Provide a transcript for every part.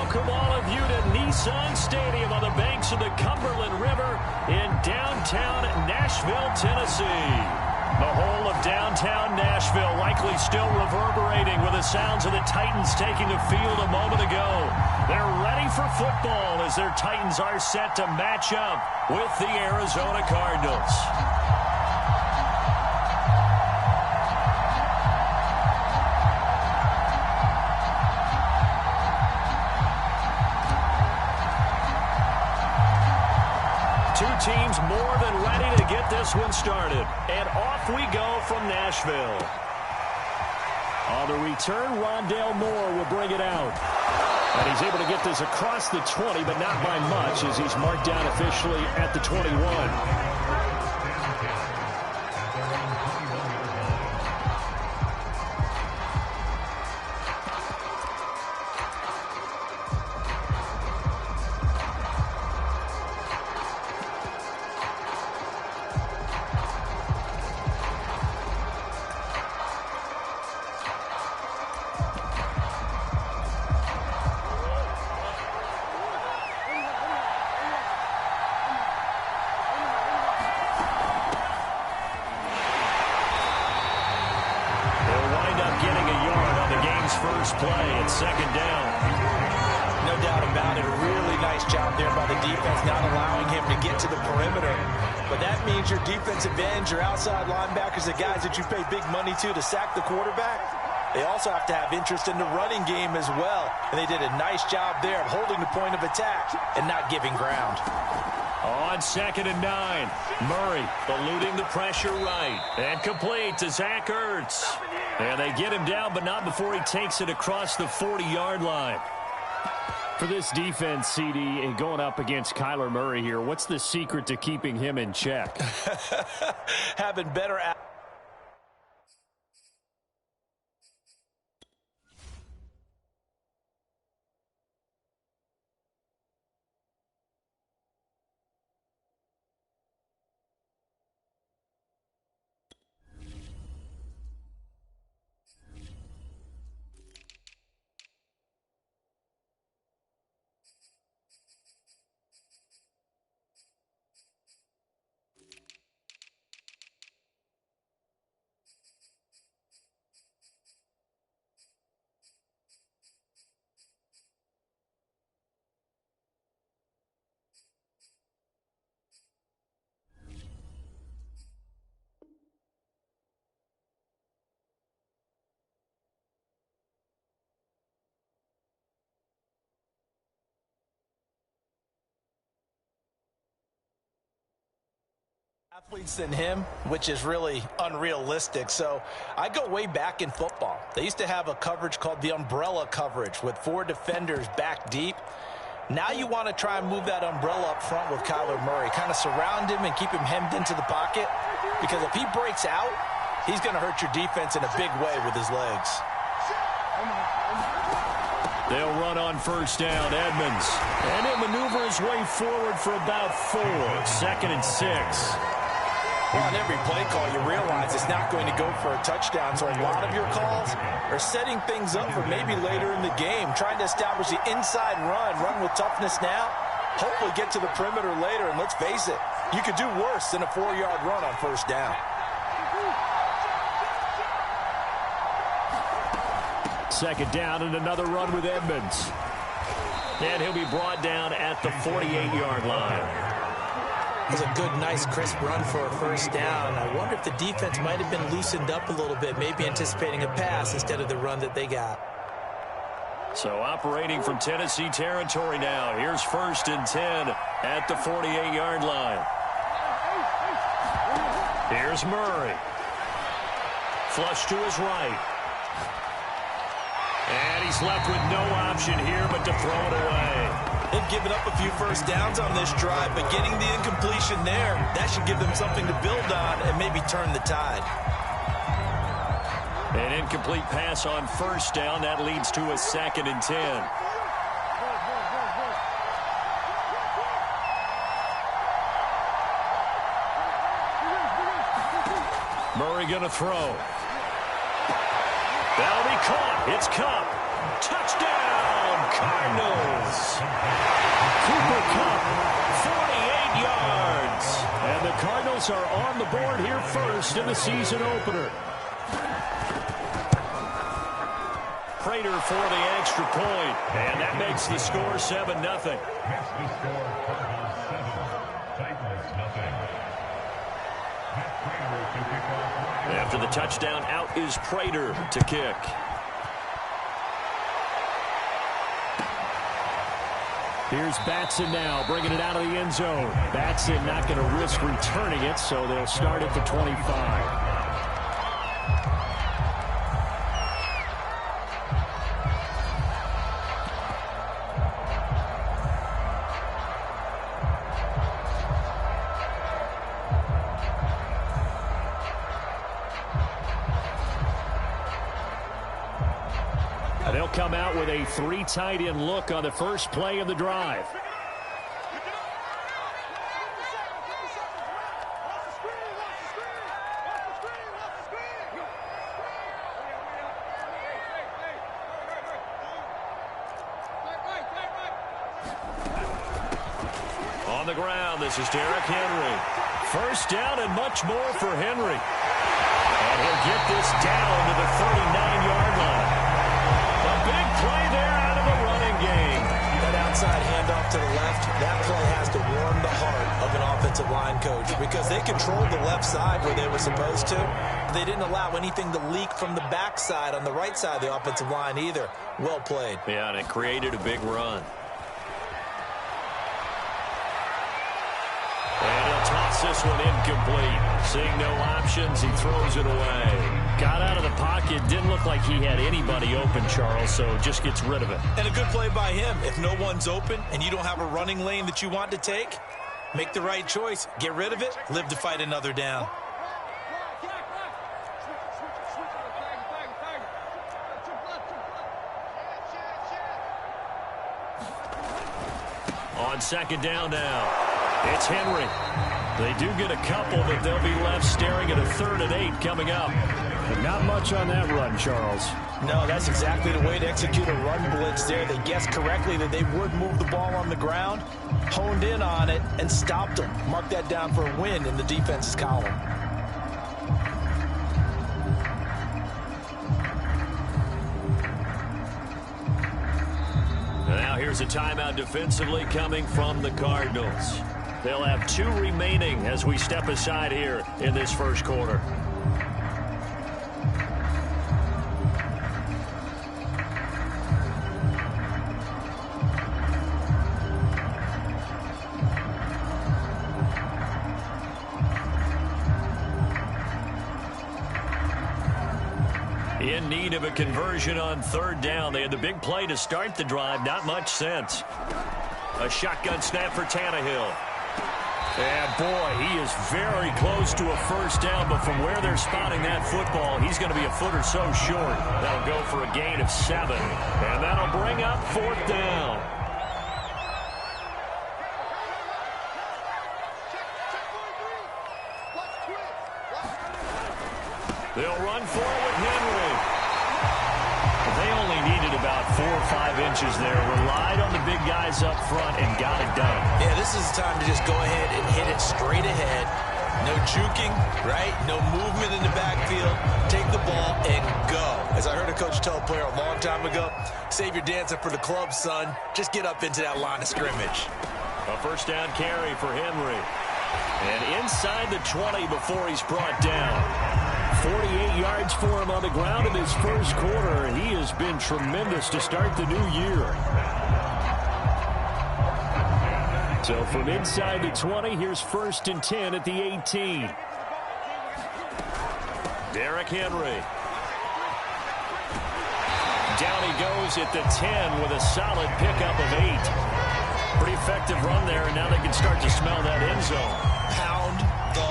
Welcome all of you to Nissan Stadium on the banks of the Cumberland River in downtown Nashville, Tennessee. The whole of downtown Nashville likely still reverberating with the sounds of the Titans taking the field a moment ago. They're ready for football as their Titans are set to match up with the Arizona Cardinals. Two teams more than ready to get this one started. And off we go from Nashville. On the return, Rondale Moore will bring it out. And he's able to get this across the 20, but not by much as he's marked down officially at the 21. First play at second down. No doubt about it. A really nice job there by the defense, not allowing him to get to the perimeter. But that means your defensive ends, your outside linebackers, the guys that you pay big money to sack the quarterback, they also have to have interest in the running game as well. And they did a nice job there of holding the point of attack and not giving ground. On second and 9, Murray eluding the pressure right. And complete to Zach Ertz. And they get him down, but not before he takes it across the 40-yard line. For this defense, CD, and going up against Kyler Murray here, what's the secret to keeping him in check? Having better athletes than him, which is really unrealistic. So I go way back in football. They used to have a coverage called the umbrella coverage with 4 defenders back deep. Now you want to try and move that umbrella up front with Kyler Murray, kind of surround him and keep him hemmed into the pocket, because if he breaks out, he's going to hurt your defense in a big way with his legs. They'll run on first down, Edmonds. And he'll maneuver his way forward for about 4. Second and 6. Well, on every play call, you realize it's not going to go for a touchdown. So a lot of your calls are setting things up for maybe later in the game, trying to establish the inside run with toughness now, hopefully get to the perimeter later. And let's face it, you could do worse than a 4-yard run on first down. Second down and another run with Edmonds. And he'll be brought down at the 48-yard line. It was a good, nice, crisp run for a first down. I wonder if the defense might have been loosened up a little bit, maybe anticipating a pass instead of the run that they got. So operating from Tennessee territory now. Here's first and 10 at the 48-yard line. Here's Murray. Flush to his right. And he's left with no option here but to throw it away. They've given up a few first downs on this drive, but getting the incompletion there, that should give them something to build on and maybe turn the tide. An incomplete pass on first down. That leads to a second and 10. Murray going to throw. That'll be caught. It's Cup. Touchdown, Cardinals. Cooper Kupp, 48 yards. And the Cardinals are on the board here first in the season opener. Prater for the extra point, and that makes the score 7-0. After the touchdown, out is Prater to kick. Here's Batson now, bringing it out of the end zone. Batson not going to risk returning it, so they'll start at the 25. They'll come out with a 3 tight end look on the first play of the drive. On the ground, this is Derrick Henry. First down and much more for Henry. And he'll get this down to the 39-yard line. A big play there out of the running game. That outside handoff to the left, that play has to warm the heart of an offensive line coach because they controlled the left side where they were supposed to. They didn't allow anything to leak from the backside on the right side of the offensive line either. Well played. Yeah, and it created a big run. And he'll toss this one incomplete. Seeing no options, he throws it away. Got out of the pocket, didn't look like he had anybody open, Charles, so just gets rid of it. And a good play by him. If no one's open and you don't have a running lane that you want to take, make the right choice. Get rid of it, live to fight another down. On second down now. It's Henry. They do get a couple, but they'll be left staring at a 3rd and 8 coming up. But not much on that run, Charles. No, that's exactly the way to execute a run blitz there. They guessed correctly that they would move the ball on the ground, honed in on it, and stopped them. Mark that down for a win in the defense's column. Now here's a timeout defensively coming from the Cardinals. They'll have 2 remaining as we step aside here in this first quarter. In need of a conversion on 3rd down. They had the big play to start the drive. Not much sense. A shotgun snap for Tannehill. And boy, he is very close to a first down, but from where they're spotting that football, he's going to be a foot or so short. That'll go for a gain of 7, and that'll bring up 4th down. They'll run for it with Henry. They only needed about 4 or 5 inches there. Relied on the big guys up front and got it done. Yeah, this is the time to just go ahead and hit it straight ahead. No juking, right? No movement in the backfield. Take the ball and go. As I heard a coach tell a player a long time ago, save your dancing for the club, son. Just get up into that line of scrimmage. A first down carry for Henry. And inside the 20 before he's brought down. 48 yards for him on the ground in his first quarter. He has been tremendous to start the new year. So from inside the 20, here's 1st and 10 at the 18. Derrick Henry. Down he goes at the 10 with a solid pickup of 8. Pretty effective run there, and now they can start to smell that end zone. Pound the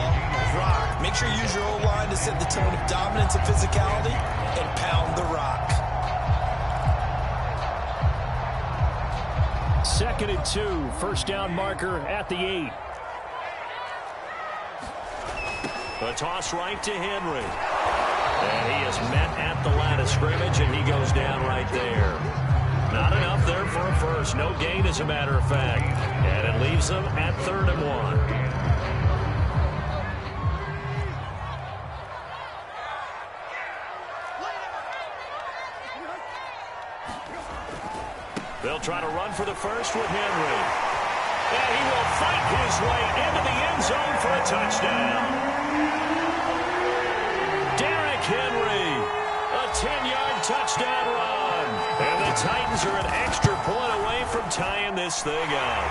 rock. Make sure you use your O-line to set the tone of dominance and physicality, and pound the rock. 2nd and 2, first down marker at the 8. A toss right to Henry. And he is met at the line of scrimmage, and he goes down right there. Not enough there for a first. No gain, as a matter of fact. And it leaves them at 3rd and 1. They'll try to run for the first with Henry. And he will fight his way into the end zone for a touchdown. Derrick Henry, a 10-yard touchdown run. And the Titans are an extra point away from tying this thing up.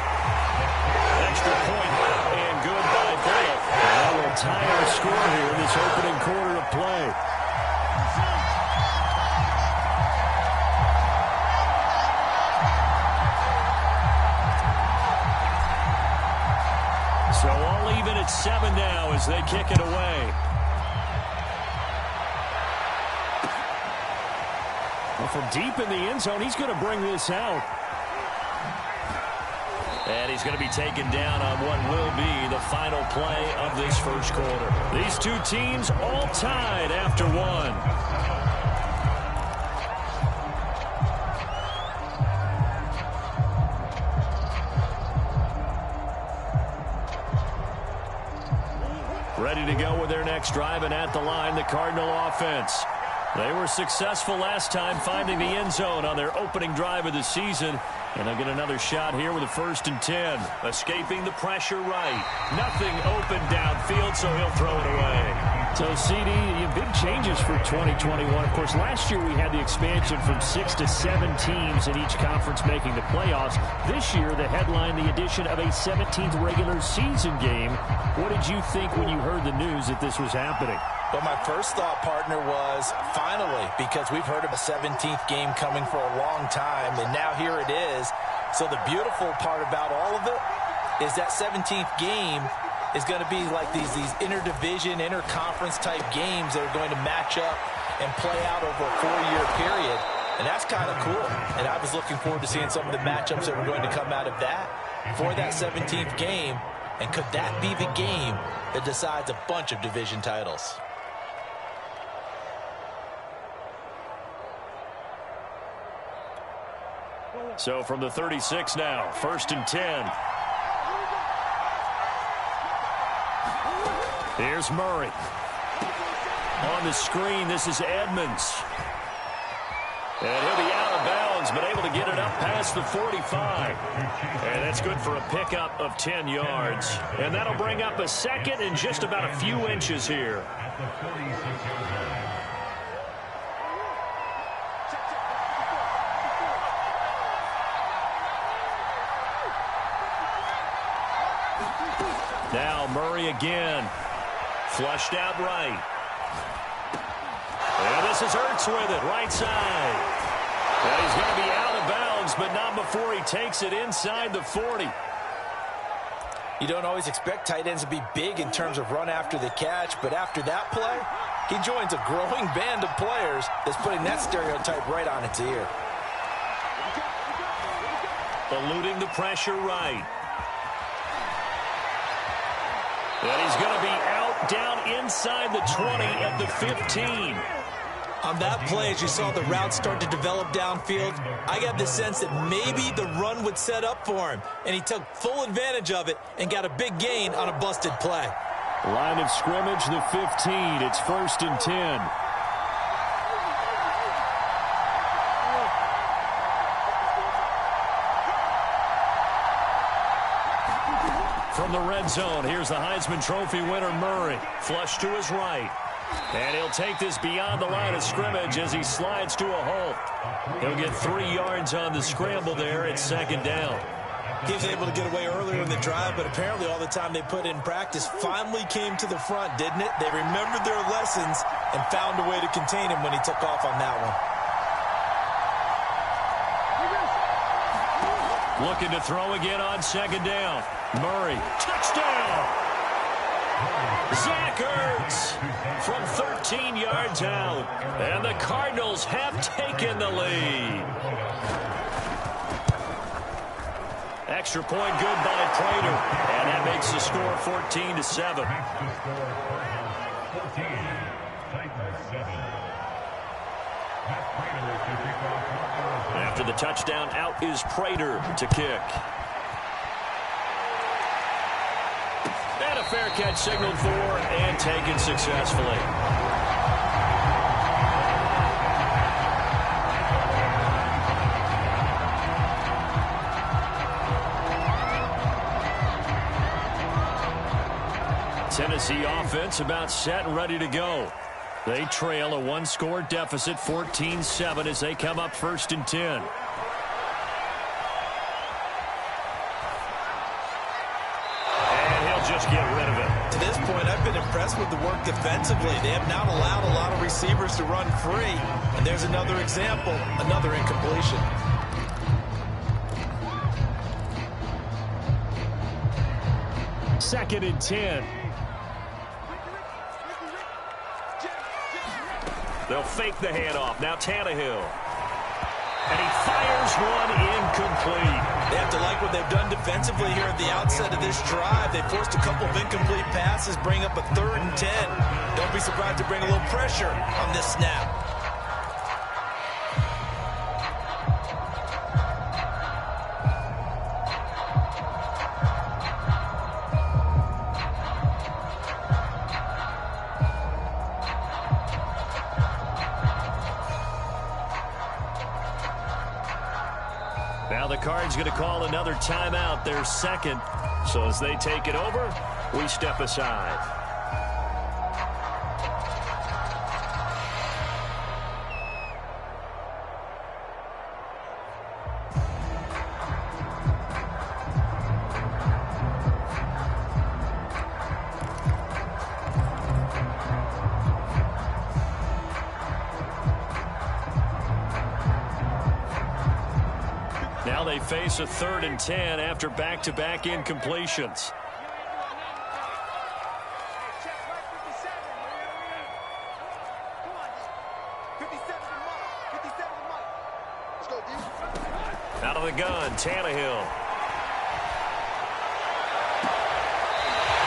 Extra point and good by Bullock. That will tie our score here in this opening quarter of play. So all even at 7 now as they kick it away. Well, from deep in the end zone, he's going to bring this out. And he's going to be taken down on what will be the final play of this first quarter. These two teams all tied after 1. Ready to go with their next drive, and at the line, the Cardinal offense. They were successful last time finding the end zone on their opening drive of the season. And they'll get another shot here with a 1st and 10. Escaping the pressure right. Nothing open downfield, so he'll throw it away. So, CD, big changes for 2021. Of course, last year we had the expansion from 6 to 7 teams in each conference making the playoffs. This year, the headline, the addition of a 17th regular season game. What did you think when you heard the news that this was happening? Well, my first thought, partner, was finally, because we've heard of a 17th game coming for a long time, and now here it is. So the beautiful part about all of it is that 17th game is going to be like these interdivision, interconference type games that are going to match up and play out over a 4-year period. And that's kind of cool. And I was looking forward to seeing some of the matchups that were going to come out of that for that 17th game. And could that be the game that decides a bunch of division titles? So from the 36 now, 1st and 10. Here's Murray. On the screen, this is Edmonds. And he'll be out of bounds, but able to get it up past the 45. And that's good for a pickup of 10 yards. And that'll bring up a 2nd and just about a few inches here. Now Murray again. Flushed out right. And this is Ertz with it, right side. And he's going to be out of bounds, but not before he takes it inside the 40. You don't always expect tight ends to be big in terms of run after the catch, but after that play, he joins a growing band of players that's putting that stereotype right on its ear. Eluding the pressure right. And he's going to be out down inside the 20 at the 15. On that play, as you saw the route start to develop downfield, I got the sense that maybe the run would set up for him. And he took full advantage of it and got a big gain on a busted play. Line of scrimmage, the 15. It's 1st and 10. From the red zone, here's the Heisman Trophy winner, Murray. Flush to his right. And he'll take this beyond the line of scrimmage as he slides to a halt. He'll get 3 yards on the scramble there at 2nd down. He was able to get away earlier in the drive, but apparently all the time they put in practice finally came to the front, didn't it? They remembered their lessons and found a way to contain him when he took off on that one. Looking to throw again on 2nd down. Murray, touchdown! Zach Ertz from 13 yards out. And the Cardinals have taken the lead. Extra point good by Prater. And that makes the score 14-7. After the touchdown, out is Prater to kick. And a fair catch signaled for and taken successfully. Tennessee offense about set and ready to go. They trail a one-score deficit, 14-7, as they come up 1st and 10. And he'll just get rid of it. To this point, I've been impressed with the work defensively. They have not allowed a lot of receivers to run free. And there's another example, another incompletion. Second and 10. They'll fake the handoff. Now Tannehill. And he fires one incomplete. They have to like what they've done defensively here at the outset of this drive. They forced a couple of incomplete passes, bring up a 3rd and 10. Don't be surprised to bring a little pressure on this snap. Now the Cards going to call another timeout, their second. So as they take it over, we step aside. Now they face a 3rd and 10 after back-to-back incompletions. Out of the gun, Tannehill.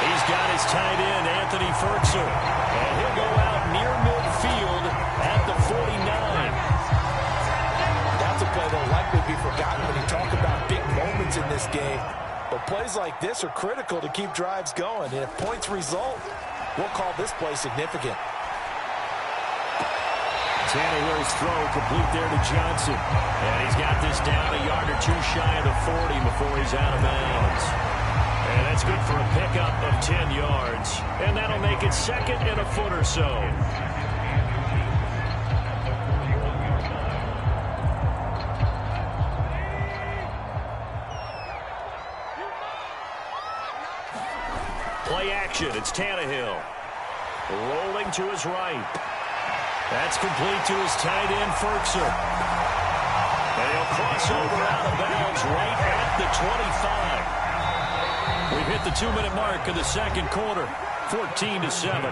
He's got his tight end, Anthony Ferguson. And he'll go out near midfield at the 49. That's a play that will likely be forgotten when you talk about big moments in this game. But plays like this are critical to keep drives going. And if points result, we'll call this play significant. Tannehill's throw complete there to Johnson. And he's got this down a yard or two shy of the 40 before he's out of bounds. And that's good for a pickup of 10 yards. And that'll make it 2nd and a foot or so. Play action. It's Tannehill. Rolling to his right. That's complete to his tight end, Ferguson. And he'll cross over out of bounds right at the 25. We've hit the 2-minute mark of the second quarter, 14-7.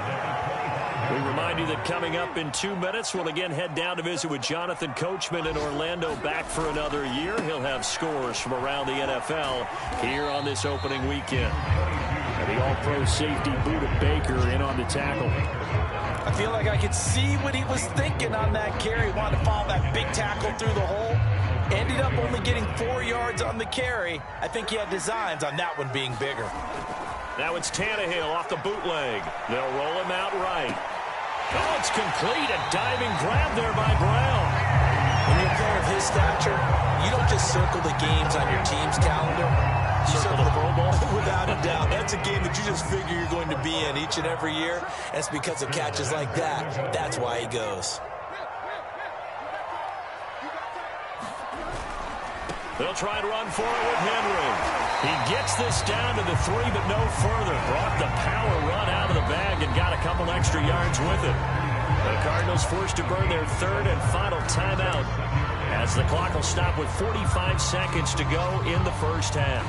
We remind you that coming up in 2 minutes, we'll again head down to visit with Jonathan Coachman in Orlando, back for another year. He'll have scores from around the NFL here on this opening weekend. And the all-pro safety Buda Baker in on the tackle. I feel like I could see what he was thinking on that carry. He wanted to follow that big tackle through the hole. Ended up only getting 4 yards on the carry. I think he had designs on that one being bigger. Now it's Tannehill off the bootleg. They'll roll him out right. Oh, it's complete. A diving grab there by Brown. When you're a player of his stature, you don't just circle the games on your team's calendar. You Circle the Pro Bowl? Without a doubt. That's a game that you just figure you're going to be in each and every year. And it's because of catches like that. That's why he goes. They'll try to run for it with Henry. He gets this down to the 3, but no further. Brought the power run out of the bag and got a couple extra yards with it. The Cardinals forced to burn their 3rd and final timeout as the clock will stop with 45 seconds to go in the first half.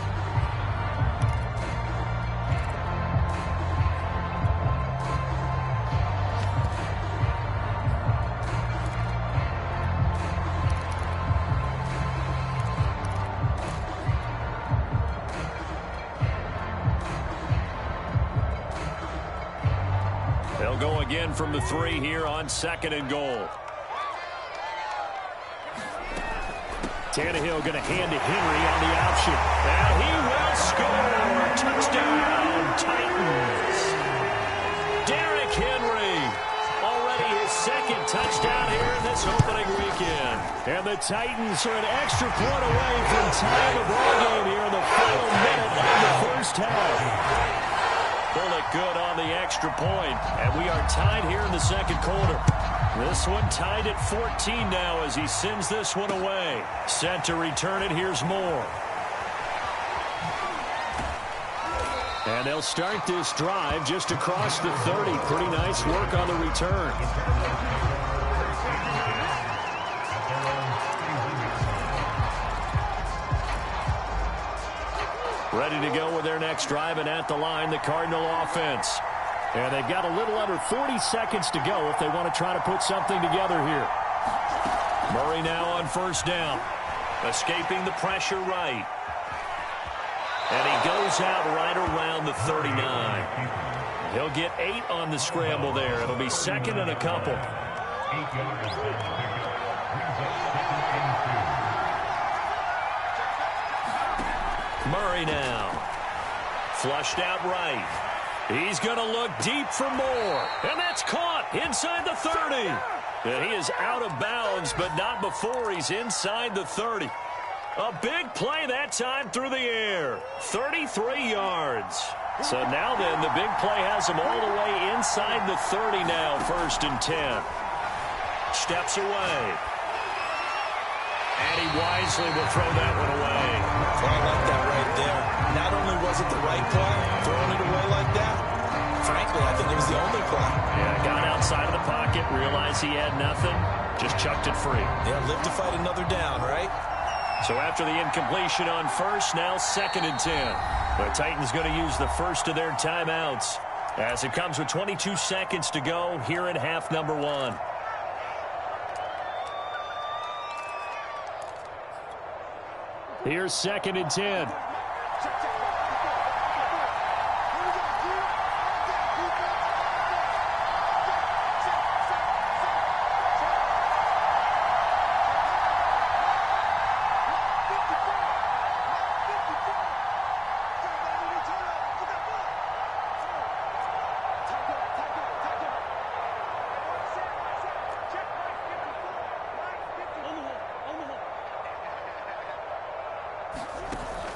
They'll go again from the 3 here on 2nd and goal. Tannehill going to hand to Henry on the option. And he will score. Touchdown, Titans. Derrick Henry. Already his second touchdown here in this opening weekend. And the Titans are an extra point away from tying the ball game here in the final minute of the first half. Bullock good on the extra point, and we are tied here in the second quarter. This one tied at 14 now as he sends this one away. Set to return it. Here's Moore. And they'll start this drive just across the 30. Pretty nice work on the return. Ready to go with their next drive, and at the line, the Cardinal offense. And they've got a little under 40 seconds to go if they want to try to put something together here. Murray now on first down. Escaping the pressure right. And he goes out right around the 39. He'll get 8 on the scramble there. It'll be second and a couple. Murray now. Flushed out right. He's going to look deep for more. And that's caught inside the 30. And he is out of bounds, but not before he's inside the 30. A big play that time through the air. 33 yards. So now then, the big play has him all the way inside the 30 now, 1st and 10. Steps away. And he wisely will throw that one away. I like that right there. Not only was it the right play, throwing it away like that, frankly, I think it was the only play. Yeah, got outside of the pocket, realized he had nothing, just chucked it free. Yeah, live to fight another down, right? So after the incompletion on first, now 2nd and 10. The Titans going to use the first of their timeouts as it comes with 22 seconds to go here in half number 1. Here's 2nd and 10.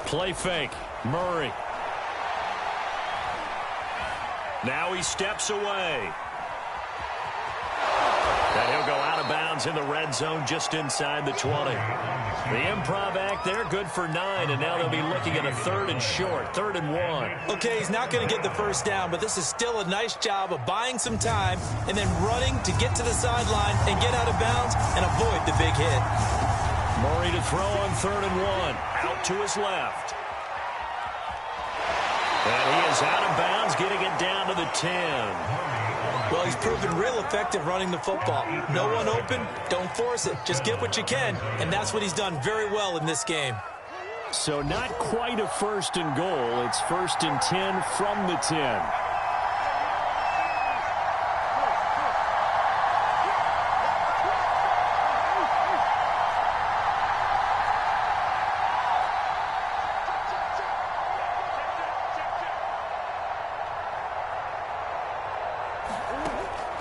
Play fake. Murray. Now he steps away. And he'll go out of bounds in the red zone just inside the 20. The improv act there, good for 9, and now they'll be looking at a 3rd and short, 3rd and 1. Okay, he's not going to get the first down, but this is still a nice job of buying some time and then running to get to the sideline and get out of bounds and avoid the big hit. Murray to throw on 3rd and 1. Out to his left. And he is out of bounds, getting it down to the 10. Well, he's proven real effective running the football. No one open, don't force it. Just get what you can, and that's what he's done very well in this game. So not quite a 1st and goal. It's 1st and 10 from the 10.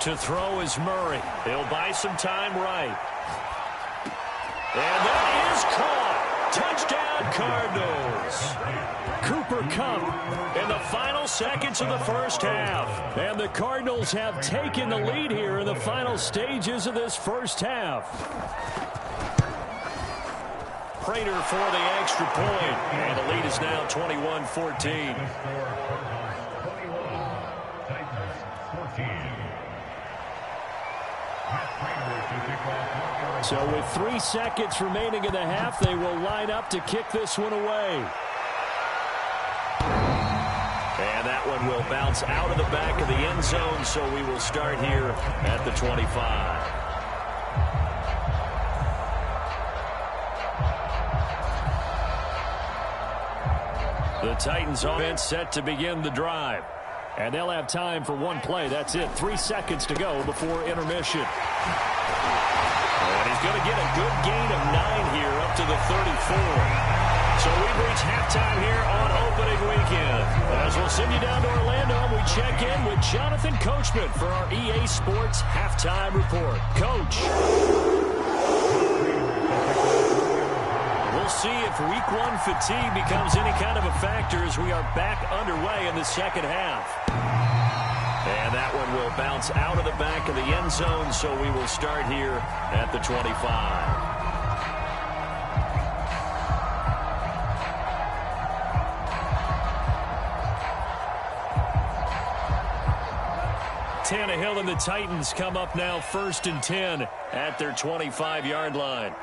To throw is Murray. He'll buy some time right. And that is caught. Touchdown, Cardinals. Cooper Kupp in the final seconds of the first half. And the Cardinals have taken the lead here in the final stages of this first half. Prater for the extra point. And the lead is now 21-14. So with 3 seconds remaining in the half, they will line up to kick this one away. And that one will bounce out of the back of the end zone, so we will start here at the 25. The Titans offense set to begin the drive. And they'll have time for one play. That's it. 3 seconds to go before intermission. And he's going to get a good gain of 9 here up up to the 34. So we've reached halftime here on opening weekend. As we'll send you down to Orlando, we check in with Jonathan Coachman for our EA Sports Halftime Report. Coach. We'll see if Week 1 fatigue becomes any kind of a factor as we are back underway in the second half. And that one will bounce out of the back of the end zone, so we will start here at the 25. Tannehill and the Titans come up now 1st and 10 at their 25-yard line.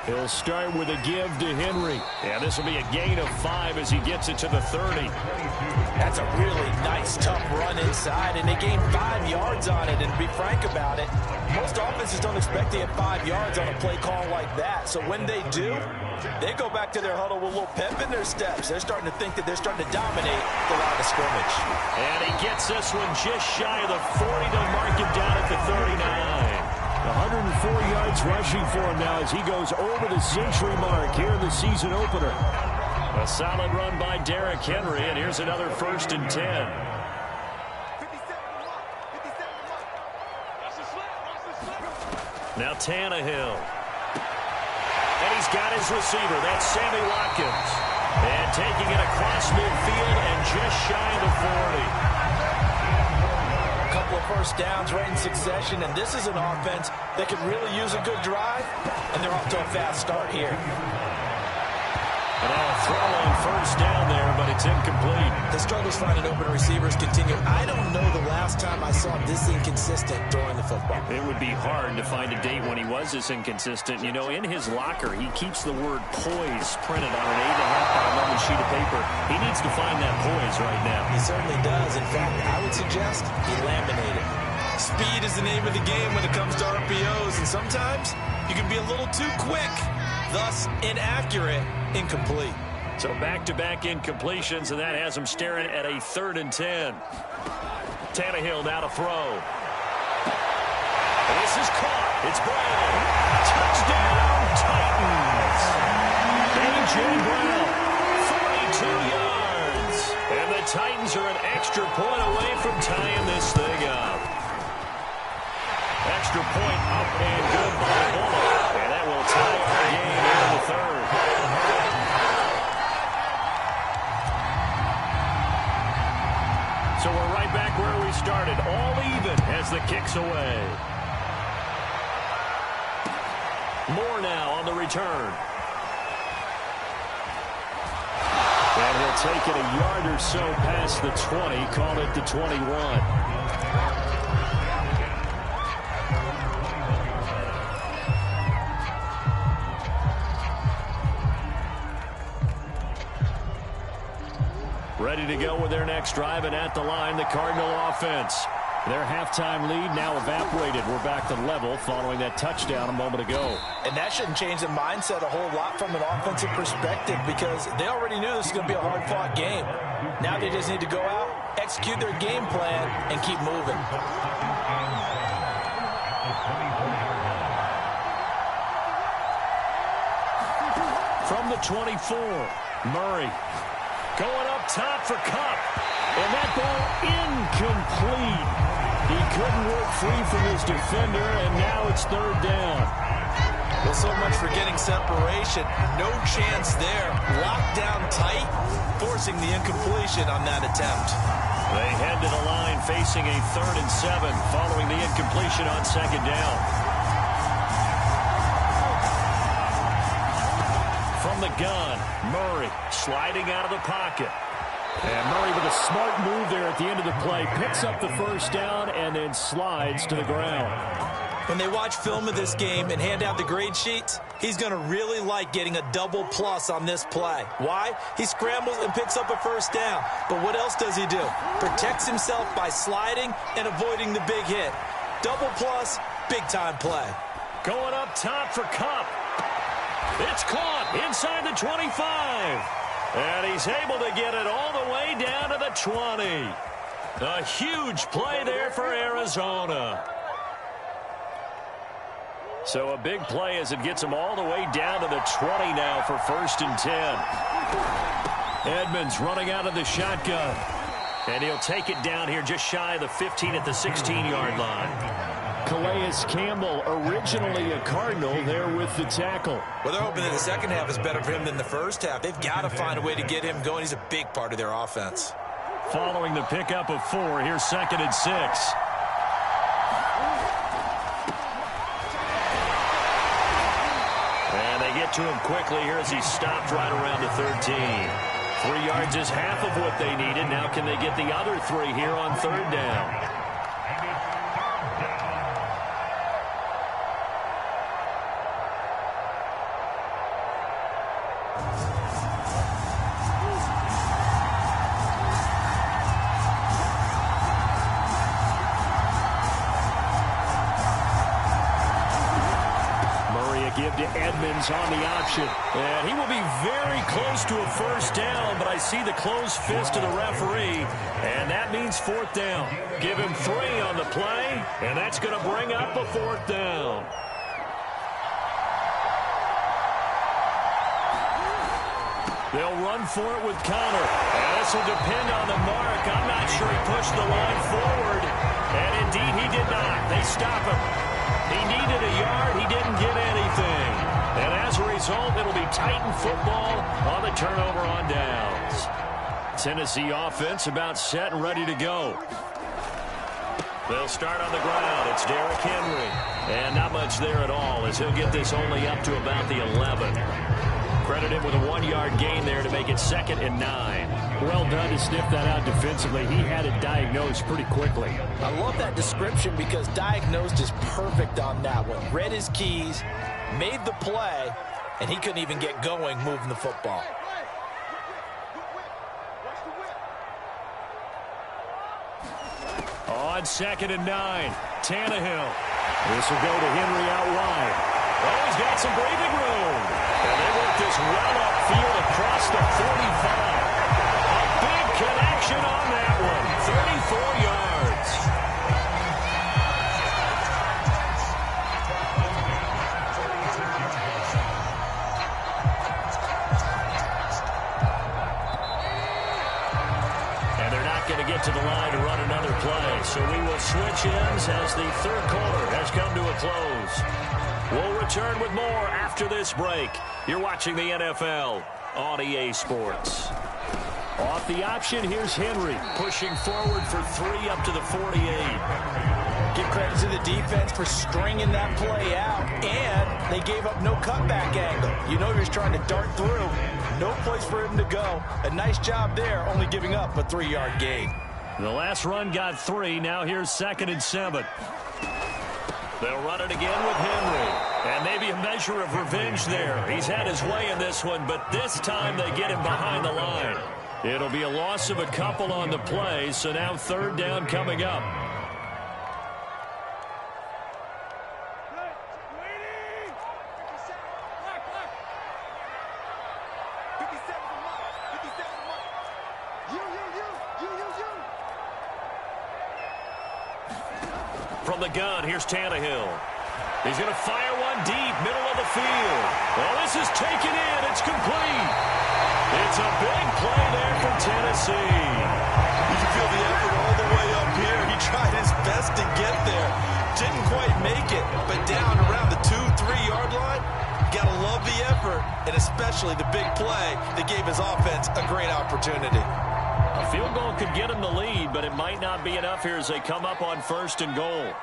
He'll start with a give to Henry. Yeah, this will be a gain of 5 as he gets it to the 30. That's a really nice, tough run inside, and they gained 5 yards on it. And to be frank about it, most offenses don't expect to get 5 yards on a play call like that. So when they do, they go back to their huddle with a little pep in their steps. They're starting to think that they're starting to dominate the line of scrimmage. And he gets this one just shy of the 40 to mark him down at the 39. 104 yards rushing for him now as he goes over the century mark here in the season opener. A solid run by Derrick Henry, and here's another 1st and 10. Now Tannehill. And he's got his receiver. That's Sammy Watkins. And taking it across midfield and just shy of the 40. Couple of first downs right in succession, and this is an offense that could really use a good drive, and they're off to a fast start here. And now a throw on 1st down there, but it's incomplete. The struggles finding open receivers continue. I don't know the last time I saw this inconsistent throwing the football. It would be hard to find a date when he was this inconsistent. You know, in his locker, he keeps the word poise printed on an 8.5 by 11 sheet of paper. He needs to find that poise right now. He certainly does. In fact, I would suggest he laminated. Speed is the name of the game when it comes to RPOs, and sometimes you can be a little too quick, thus inaccurate, incomplete. So back-to-back incompletions, and that has him staring at a 3rd and 10. Tannehill now to throw. And this is caught. It's Brown. Touchdown, Titans. A.J. Brown, 42 yards. And the Titans are an extra point away from tying this thing up. Extra point up and good by Bullock. And that will tie our game here in the 3rd. So we're right back where we started, all even as the kick's away. Moore now on the return. And he'll take it a yard or so past the 20, call it the 21. Ready to go with their next drive, and at the line, the Cardinal offense. Their halftime lead now evaporated. We're back to level following that touchdown a moment ago. And that shouldn't change the mindset a whole lot from an offensive perspective because they already knew this was going to be a hard-fought game. Now they just need to go out, execute their game plan, and keep moving. From the 24, Murray. Going up top for Kupp. And that ball incomplete. He couldn't work free from his defender, and now it's 3rd down. Well, so much for getting separation. No chance there. Locked down tight, forcing the incompletion on that attempt. They head to the line facing a 3rd and 7 following the incompletion on 2nd down. From the gun, Murray sliding out of the pocket. And Murray with a smart move there at the end of the play. Picks up the 1st down and then slides to the ground. When they watch film of this game and hand out the grade sheets, he's going to really like getting a double plus on this play. Why? He scrambles and picks up a 1st down. But what else does he do? Protects himself by sliding and avoiding the big hit. Double plus, big-time play. Going up top for Kupp. It's caught inside the 25. And he's able to get it all the way down to the 20. A huge play there for Arizona. So a big play as it gets him all the way down to the 20 now for 1st and 10. Edmonds running out of the shotgun. And he'll take it down here just shy of the 15 at the 16-yard line. Calais Campbell, originally a Cardinal, there with the tackle. Well, they're hoping that the second half is better for him than the first half. They've got to find a way to get him going. He's a big part of their offense. Following the pickup of 4, here's 2nd and 6. And they get to him quickly here as he stopped right around the 13. 3 yards is half of what they needed. Now can they get the other 3 here on 3rd down? Give to Edmonds on the option. And he will be very close to a 1st down, but I see the closed fist of the referee, and that means 4th down. Give him 3 on the play, and that's going to bring up a 4th down. They'll run for it with Connor. And this will depend on the mark. I'm not sure he pushed the line forward. And indeed, he did not. They stop him. He needed a yard. He didn't get anything. And as a result, it'll be Titan football on the turnover on downs. Tennessee offense about set and ready to go. They'll start on the ground. It's Derrick Henry. And not much there at all as he'll get this only up to about the 11. Credit him with a 1-yard gain there to make it 2nd and 9. Well done to sniff that out defensively. He had it diagnosed pretty quickly. I love that description because diagnosed is perfect on that one. Read his keys, made the play, and he couldn't even get going moving the football. On 2nd and 9, Tannehill. This will go to Henry out wide. Oh, he's got some breathing room. And they work this well upfield across the 45. A big connection on that one. 34 yards. And they're not going to get to the line to run another play. So we will switch ends as the 3rd quarter has come to a close. We'll return with more after this break. You're watching the NFL on EA Sports. Off the option, here's Henry pushing forward for 3 up to the 48. Give credit to the defense for stringing that play out, and they gave up no cutback angle. You know he was trying to dart through. No place for him to go. A nice job there, only giving up a 3-yard gain. The last run got 3. Now here's 2nd and 7. They'll run it again with Henry. And maybe a measure of revenge there. He's had his way in this one, but this time they get him behind the line. It'll be a loss of a couple on the play, so now 3rd down coming up. From the gun, here's Tannehill. He's going to fire one deep, middle of the field. Well, this is taken in. It's complete. It's a big play there for Tennessee. You can feel the effort all the way up here. He tried his best to get there. Didn't quite make it, but down around the 2-3 yard line, got to love the effort, and especially the big play that gave his offense a great opportunity. A field goal could get him the lead, but it might not be enough here as they come up on 1st and goal.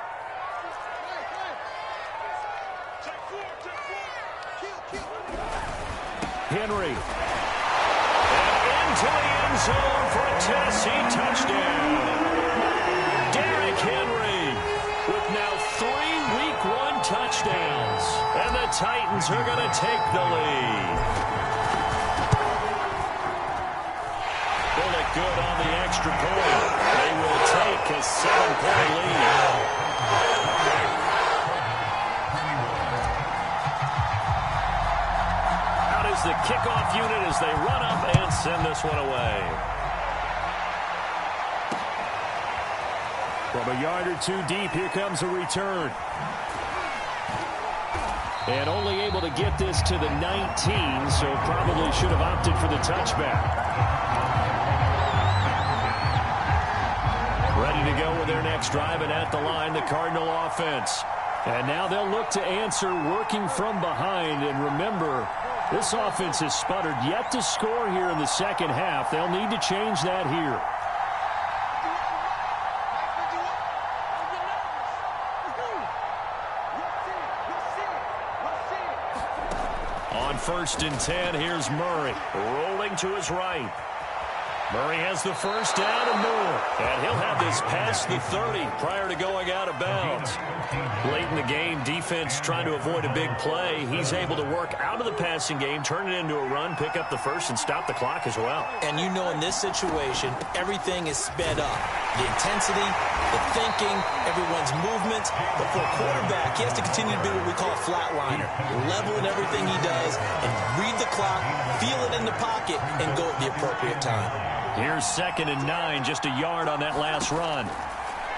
Henry. And into the end zone for a Tennessee touchdown. Derrick Henry with now 3 Week 1 touchdowns. And the Titans are going to take the lead. Bullock good on the extra point. They will take a 7-point lead. The kickoff unit as they run up and send this one away. From a yard or 2 deep, here comes a return. And only able to get this to the 19, so probably should have opted for the touchback. Ready to go with their next drive, and at the line, the Cardinal offense. And now they'll look to answer working from behind. And remember, this offense has sputtered yet to score here in the second half. They'll need to change that here. On 1st and 10, here's Murray rolling to his right. Murray has the first down and more. And he'll have this past the 30 prior to going out of bounds. Late in the game, defense trying to avoid a big play. He's able to work out of the passing game, turn it into a run, pick up the first, and stop the clock as well. And you know in this situation, everything is sped up. The intensity, the thinking, everyone's movement. But for a quarterback, he has to continue to be what we call a flatliner. Level in everything he does and read the clock, feel it in the pocket, and go at the appropriate time. Here's 2nd and 9, just a yard on that last run.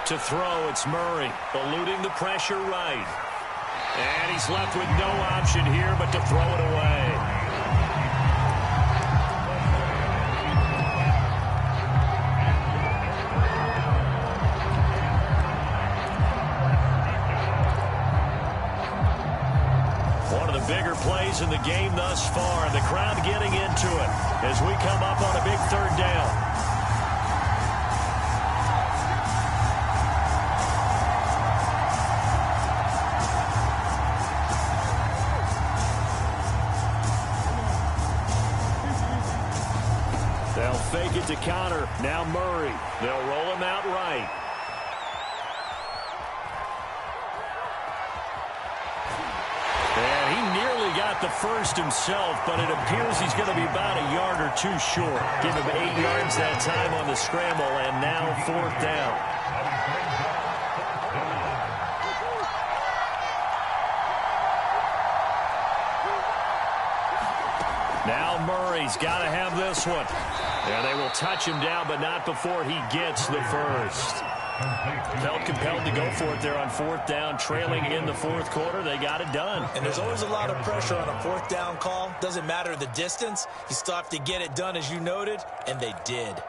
To throw, it's Murray, eluding the pressure right. And he's left with no option here but to throw it away. One of the bigger plays in the game thus far, and the crowd getting into it as we come up on a big 3rd down. They'll fake it to counter. Now Murray. They'll roll him out right. And he nearly got the first himself, but it appears he's going to be about a yard or two short. Give him 8 yards that time on the scramble, and now 4th down. Now Murray's got to have this one. And they will touch him down, but not before he gets the first. Felt compelled to go for it there on 4th down, trailing in the 4th quarter. They got it done. And there's always a lot of pressure on a 4th down call. Doesn't matter the distance. You still have to get it done, as you noted, and they did.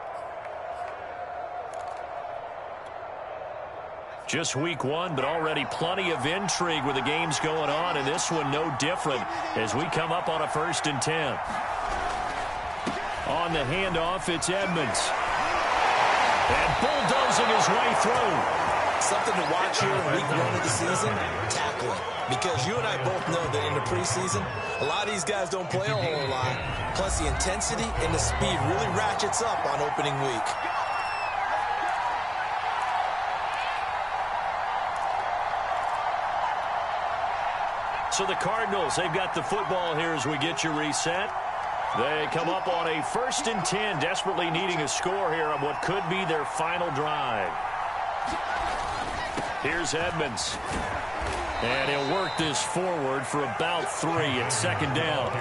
Just week 1, but already plenty of intrigue with the games going on, and this one no different as we come up on a 1st and 10. On the handoff, it's Edmonds. And bulldozing his way through. Something to watch here in week 1 of the season, tackling. Because you and I both know that in the preseason, a lot of these guys don't play a whole lot. Plus the intensity and the speed really ratchets up on opening week. So the Cardinals, they've got the football here as we get you reset. They come up on a 1st and 10, desperately needing a score here on what could be their final drive. Here's Edmonds. And he'll work this forward for about 3 at 2nd down.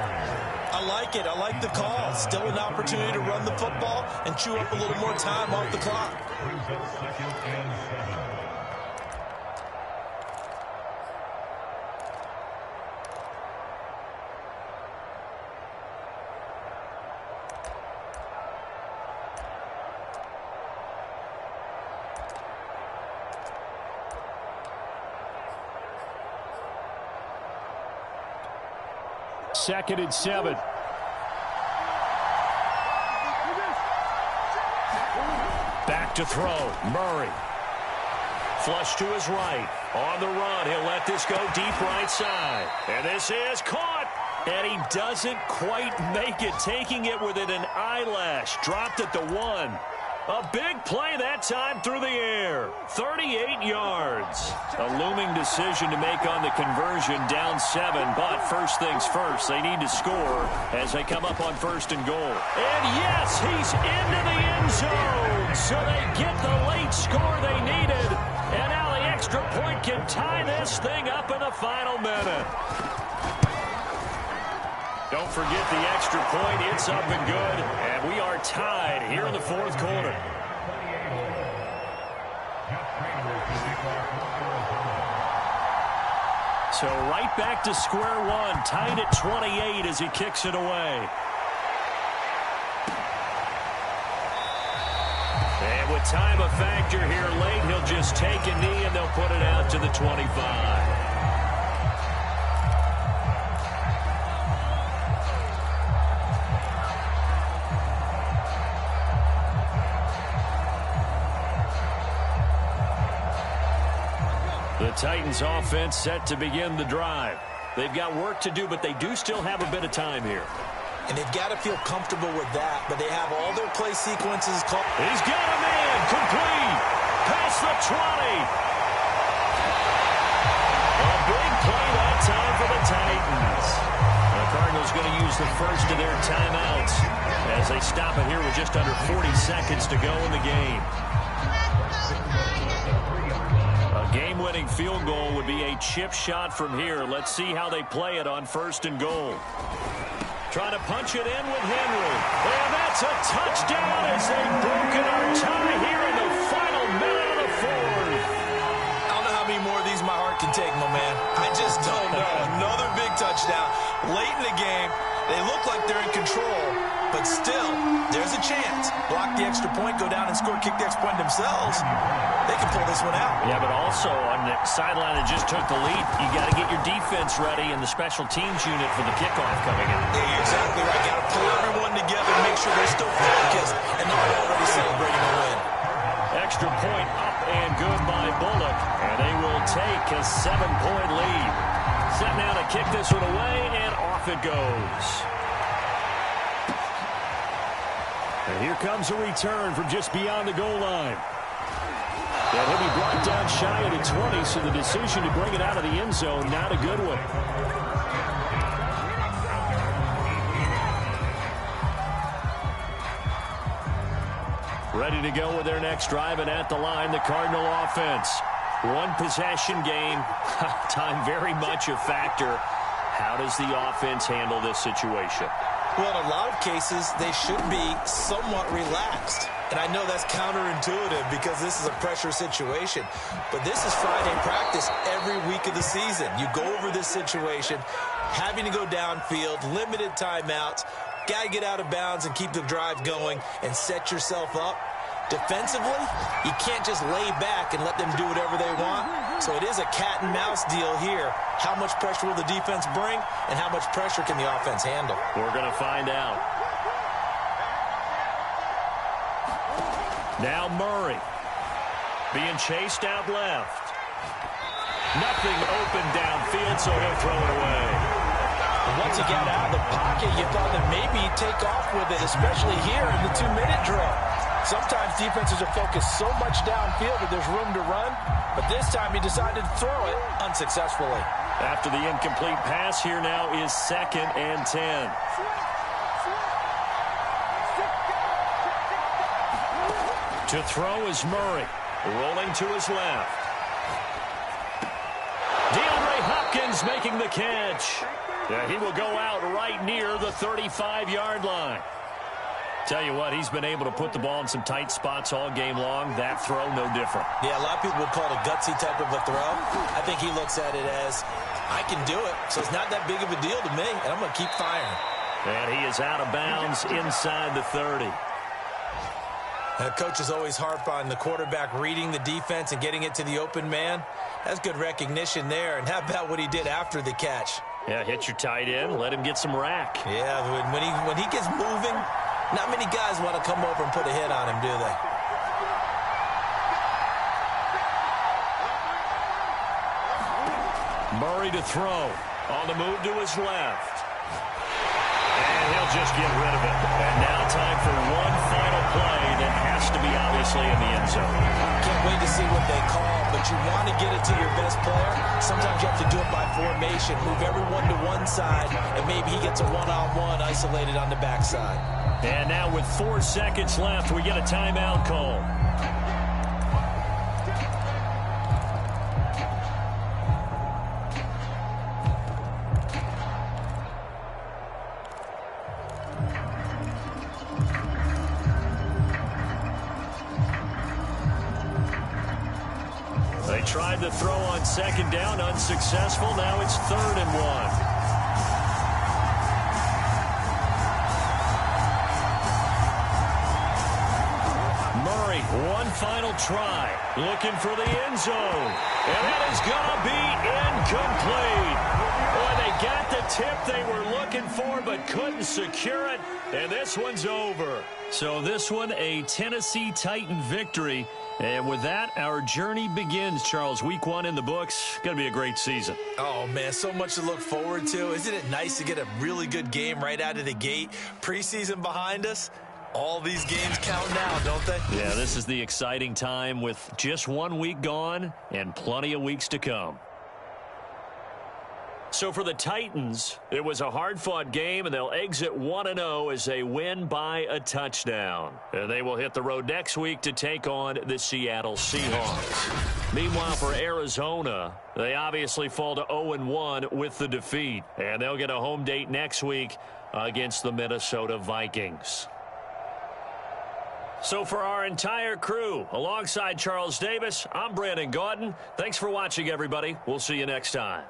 I like it. I like the call. Still an opportunity to run the football and chew up a little more time off the clock. Second and 7. Back to throw. Murray. Flush to his right. On the run. He'll let this go deep right side. And this is caught. And he doesn't quite make it. Taking it within an eyelash. Dropped at the 1. A big play that time through the air. 38 yards. A looming decision to make on the conversion, down 7. But first things first, they need to score as they come up on 1st and goal. And yes, he's into the end zone. So they get the late score they needed. And now the extra point can tie this thing up in the final minute. Don't forget the extra point. It's up and good. And we are tied here in the 4th quarter. So right back to square one, tied at 28 as he kicks it away. And with time a factor here late, he'll just take a knee and they'll put it out to the 25. The Titans offense set to begin the drive. They've got work to do, but they do still have a bit of time here. And they've got to feel comfortable with that, but they have all their play sequences called. He's got a man, complete, past the 20. A big play that time for the Titans. The Cardinals going to use the first of their timeouts as they stop it here with just under 40 seconds to go in the game. A game-winning field goal would be a chip shot from here. Let's see how they play it on 1st and goal. Trying to punch it in with Henry. And that's a touchdown as they've broken our tie here in the final minute of the 4th. I don't know how many more of these my heart can take, my man. I just don't know. Another big touchdown. Late in the game, they look like they're in control, but still, there's a chance. Block the extra point, go down and score, kick the extra point themselves. They can pull this one out. Yeah, but also on the sideline that just took the lead, you got to get your defense ready and the special teams unit for the kickoff coming in. Yeah, you're exactly right. Got to pull everyone together, make sure they're still focused and not already celebrating a win. Extra point up and good by Bullock, and they will take a 7-point lead. Set now to kick this one away, and off it goes. And here comes a return from just beyond the goal line. And he'll be brought down shy of the 20, so the decision to bring it out of the end zone, not a good one. Ready to go with their next drive, and at the line, the Cardinal offense. One possession game, time very much a factor. How does the offense handle this situation? Well, in a lot of cases, they should be somewhat relaxed. And I know that's counterintuitive because this is a pressure situation. But this is Friday practice every week of the season. You go over this situation, having to go downfield, limited timeouts, got to get out of bounds and keep the drive going and set yourself up. Defensively, you can't just lay back and let them do whatever they want. So it is a cat and mouse deal here. How much pressure will the defense bring, and how much pressure can the offense handle? We're going to find out. Now Murray being chased out left. Nothing open downfield, so he'll throw it away. Once he got out of the pocket, you thought that maybe he'd take off with it, especially here in the 2-minute drill. Sometimes defenses are focused so much downfield that there's room to run, but this time he decided to throw it unsuccessfully. After the incomplete pass, here now is 2nd and 10. To throw is Murray, rolling to his left. DeAndre Hopkins making the catch. Yeah, he will go out right near the 35-yard line. Tell you what, he's been able to put the ball in some tight spots all game long. That throw, no different. Yeah, a lot of people would call it a gutsy type of a throw. I think he looks at it as, I can do it, so it's not that big of a deal to me, and I'm going to keep firing. And he is out of bounds inside the 30. Coaches always harp on the quarterback reading the defense and getting it to the open man. That's good recognition there. And how about what he did after the catch? Yeah, hit your tight end, let him get some rack. Yeah, when he gets moving, not many guys want to come over and put a hit on him, do they? Murray to throw. On the move to his left. And he'll just get rid of it. And now time for one final play that has to be obviously in the end zone. Can't wait to see what they call, but you want to get it to your best player. Sometimes you have to do it by formation. Move everyone to one side, and maybe he gets a one-on-one isolated on the backside. And now with 4 seconds left, we get a timeout call. tried to throw on second down, unsuccessful. Now it's 3rd and 1. Murray, one final try, looking for the end zone. And that is going to be incomplete. Boy, they got the tip they were looking for but couldn't secure it. And this one's over. So this one, a Tennessee Titan victory. And with that, our journey begins, Charles. Week 1 in the books. Going to be a great season. Oh, man, so much to look forward to. Isn't it nice to get a really good game right out of the gate? Preseason behind us. All these games count now, don't they? Yeah, this is the exciting time with just 1 week gone and plenty of weeks to come. So for the Titans, it was a hard-fought game, and they'll exit 1-0 as they win by a touchdown. And they will hit the road next week to take on the Seattle Seahawks. Meanwhile, for Arizona, they obviously fall to 0-1 with the defeat. And they'll get a home date next week against the Minnesota Vikings. So for our entire crew, alongside Charles Davis, I'm Brandon Gaudin. Thanks for watching, everybody. We'll see you next time.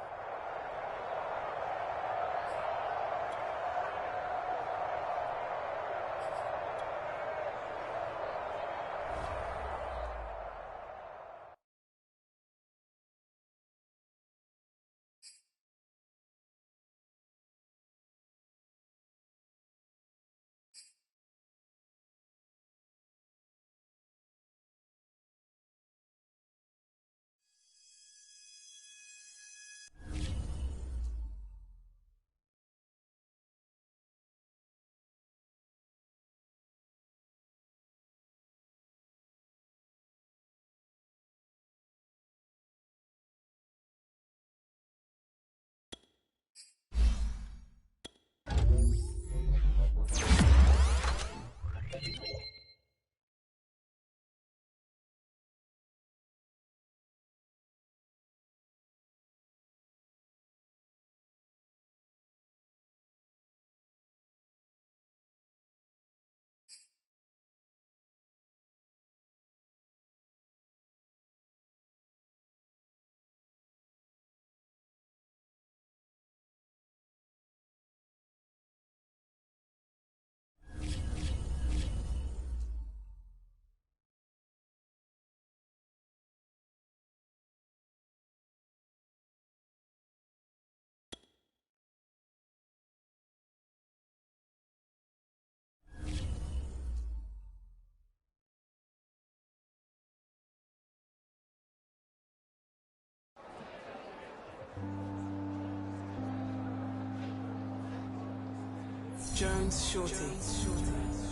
Jones Shorty.